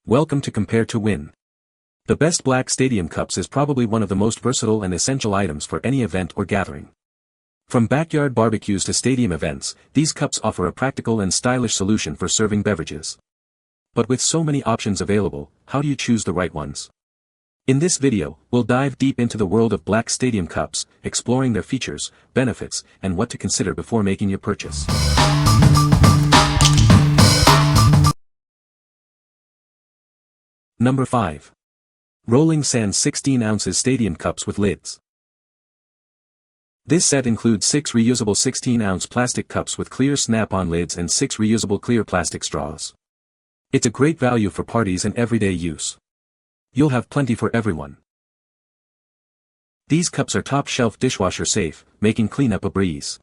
Welcome to Compare to Win. The best black stadium cups is probably one of the most versatile and essential items for any event or gathering. From backyard barbecues to stadium events, these cups offer a practical and stylish solution for serving beverages. But with so many options available, how do you choose the right ones? In this video, we'll dive deep into the world of black stadium cups, exploring their features, benefits, and what to consider before making your purchase. Number 5. Rolling Sands 16 ounces stadium cups with lids. This set includes 6 reusable 16-ounce plastic cups with clear snap-on lids and 6 reusable clear plastic straws. It's a great value for parties and everyday use. You'll have plenty for everyone. These cups are top-shelf dishwasher safe, making cleanup a breeze.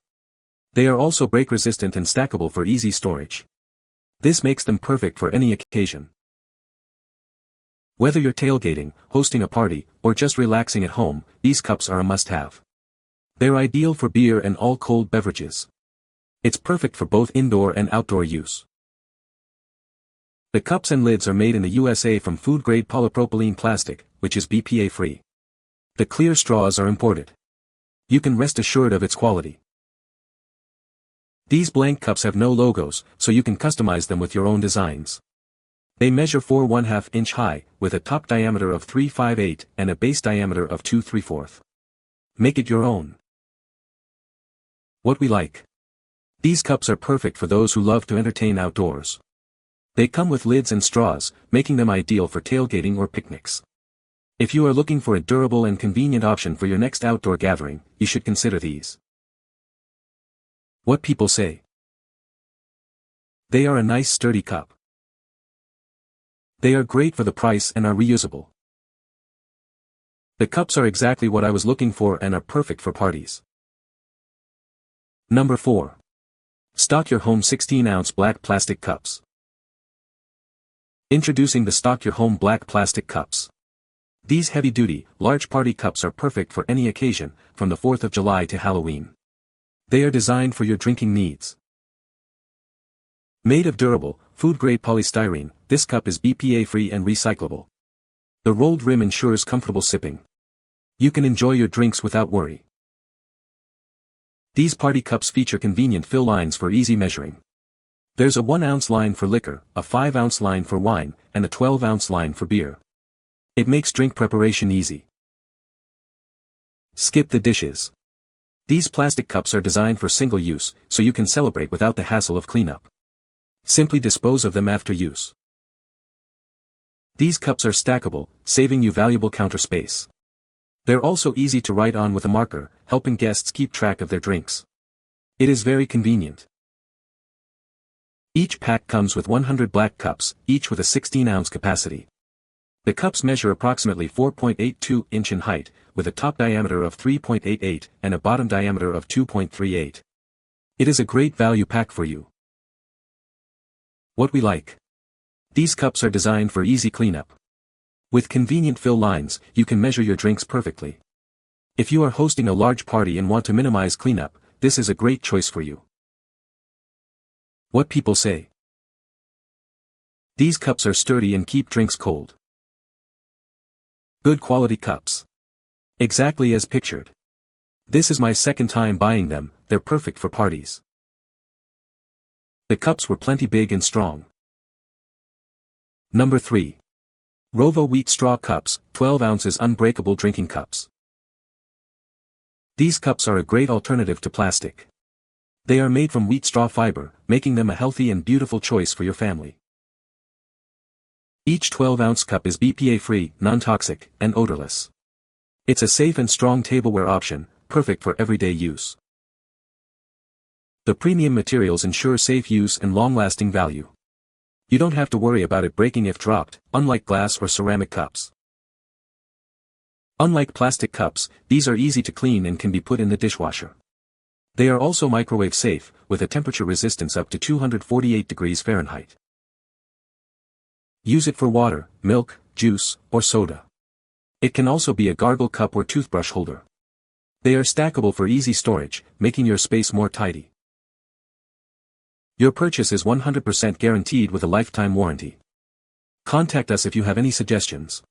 They are also break-resistant and stackable for easy storage. This makes them perfect for any occasion. Whether you're tailgating, hosting a party, or just relaxing at home, these cups are a must-have. They're ideal for beer and all cold beverages. It's perfect for both indoor and outdoor use. The cups and lids are made in the USA from food-grade polypropylene plastic, which is BPA-free. The clear straws are imported. You can rest assured of its quality. These blank cups have no logos, so you can customize them with your own designs. They measure 4½ inch high, with a top diameter of 358 and a base diameter of 2¾ Make it your own. What we like. These cups are perfect for those who love to entertain outdoors. They come with lids and straws, making them ideal for tailgating or picnics. If you are looking for a durable and convenient option for your next outdoor gathering, you should consider these. What people say. They are a nice sturdy cup. They are great for the price and are reusable. The cups are exactly what I was looking for and are perfect for parties. Number 4. Stock Your Home 16-ounce black plastic cups. Introducing the Stock Your Home black plastic cups. These heavy-duty, large party cups are perfect for any occasion, from the 4th of July to Halloween. They are designed for your drinking needs. Made of durable, food-grade polystyrene, this cup is BPA-free and recyclable. The rolled rim ensures comfortable sipping. You can enjoy your drinks without worry. These party cups feature convenient fill lines for easy measuring. There's a 1-ounce line for liquor, a 5-ounce line for wine, and a 12-ounce line for beer. It makes drink preparation easy. Skip the dishes. These plastic cups are designed for single use, so you can celebrate without the hassle of cleanup. Simply dispose of them after use. These cups are stackable, saving you valuable counter space. They're also easy to write on with a marker, helping guests keep track of their drinks. It is very convenient. Each pack comes with 100 black cups, each with a 16-ounce capacity. The cups measure approximately 4.82 inch in height, with a top diameter of 3.88 and a bottom diameter of 2.38. It is a great value pack for you. What we like. These cups are designed for easy cleanup. With convenient fill lines, you can measure your drinks perfectly. If you are hosting a large party and want to minimize cleanup, this is a great choice for you. What people say. These cups are sturdy and keep drinks cold. Good quality cups. Exactly as pictured. This is my second time buying them, they're perfect for parties. The cups were plenty big and strong. Number 3. Wrova Wheat Straw Cups, 12 ounces Unbreakable Drinking Cups. These cups are a great alternative to plastic. They are made from wheat straw fiber, making them a healthy and beautiful choice for your family. Each 12-ounce cup is BPA-free, non-toxic, and odorless. It's a safe and strong tableware option, perfect for everyday use. The premium materials ensure safe use and long-lasting value. You don't have to worry about it breaking if dropped, unlike glass or ceramic cups. Unlike plastic cups, these are easy to clean and can be put in the dishwasher. They are also microwave safe, with a temperature resistance up to 248 degrees Fahrenheit. Use it for water, milk, juice, or soda. It can also be a gargle cup or toothbrush holder. They are stackable for easy storage, making your space more tidy. Your purchase is 100% guaranteed with a lifetime warranty. Contact us if you have any suggestions.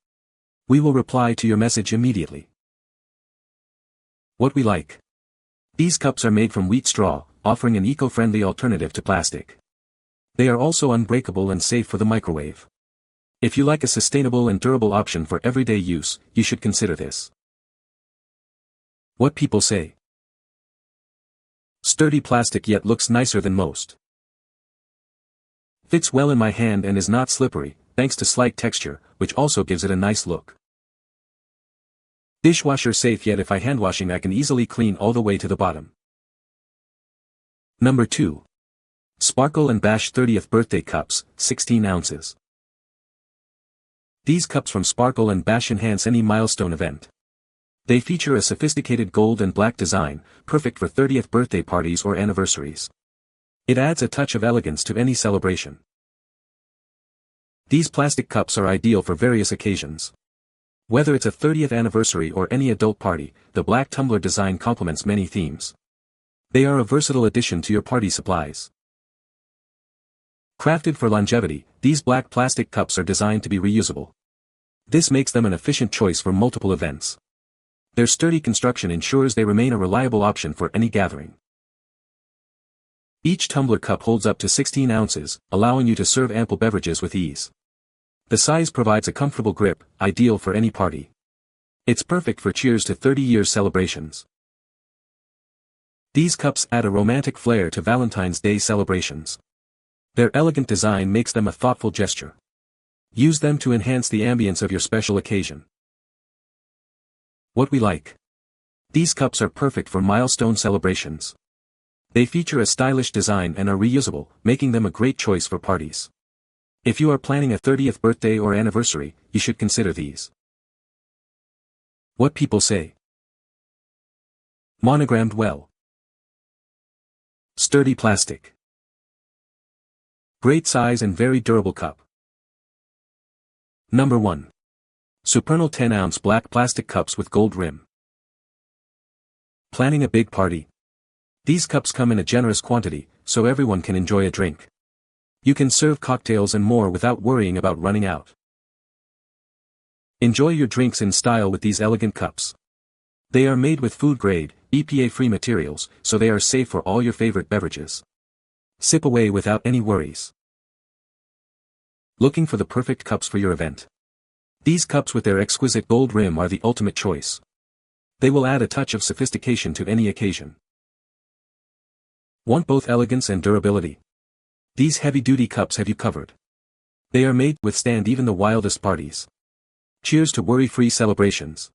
We will reply to your message immediately. What we like. These cups are made from wheat straw, offering an eco-friendly alternative to plastic. They are also unbreakable and safe for the microwave. If you like a sustainable and durable option for everyday use, you should consider this. What people say. Sturdy plastic yet looks nicer than most. Fits well in my hand and is not slippery, thanks to slight texture, which also gives it a nice look. Dishwasher safe yet if I hand washing I can easily clean all the way to the bottom. Number 2. Sparkle and Bash 30th Birthday Cups, 16 ounces. These cups from Sparkle and Bash enhance any milestone event. They feature a sophisticated gold and black design, perfect for 30th birthday parties or anniversaries. It adds a touch of elegance to any celebration. These plastic cups are ideal for various occasions. Whether it's a 30th anniversary or any adult party, the black tumbler design complements many themes. They are a versatile addition to your party supplies. Crafted for longevity, these black plastic cups are designed to be reusable. This makes them an efficient choice for multiple events. Their sturdy construction ensures they remain a reliable option for any gathering. Each tumbler cup holds up to 16 ounces, allowing you to serve ample beverages with ease. The size provides a comfortable grip, ideal for any party. It's perfect for cheers to 30 years celebrations. These cups add a romantic flair to Valentine's Day celebrations. Their elegant design makes them a thoughtful gesture. Use them to enhance the ambience of your special occasion. What we like. These cups are perfect for milestone celebrations. They feature a stylish design and are reusable, making them a great choice for parties. If you are planning a 30th birthday or anniversary, you should consider these. What people say. Monogrammed well. Sturdy plastic. Great size and very durable cup. Number 1. SUPERNAL 10-ounce black plastic cups with gold rim. Planning a big party. These cups come in a generous quantity, so everyone can enjoy a drink. You can serve cocktails and more without worrying about running out. Enjoy your drinks in style with these elegant cups. They are made with food-grade, EPA-free materials, so they are safe for all your favorite beverages. Sip away without any worries. Looking for the perfect cups for your event? These cups with their exquisite gold rim are the ultimate choice. They will add a touch of sophistication to any occasion. Want both elegance and durability? These heavy-duty cups have you covered. They are made to withstand even the wildest parties. Cheers to worry-free celebrations.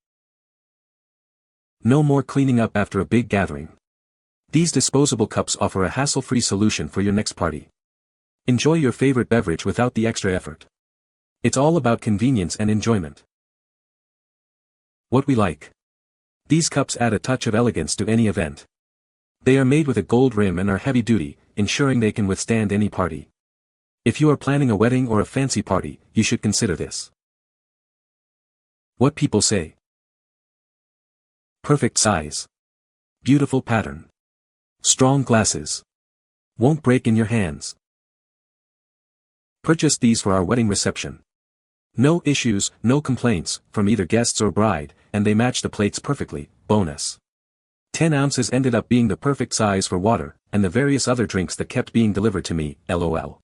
No more cleaning up after a big gathering. These disposable cups offer a hassle-free solution for your next party. Enjoy your favorite beverage without the extra effort. It's all about convenience and enjoyment. What we like. These cups add a touch of elegance to any event. They are made with a gold rim and are heavy-duty, ensuring they can withstand any party. If you are planning a wedding or a fancy party, you should consider this. What people say. Perfect size. Beautiful pattern. Strong glasses. Won't break in your hands. Purchase these for our wedding reception. No issues, no complaints, from either guests or bride, and they match the plates perfectly. Bonus. 10 ounces ended up being the perfect size for water, and the various other drinks that kept being delivered to me, LOL.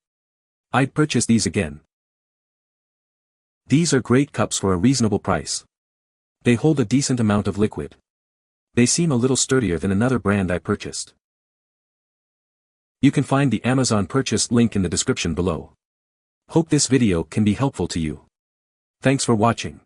I'd purchase these again. These are great cups for a reasonable price. They hold a decent amount of liquid. They seem a little sturdier than another brand I purchased. You can find the Amazon purchase link in the description below. Hope this video can be helpful to you. Thanks for watching.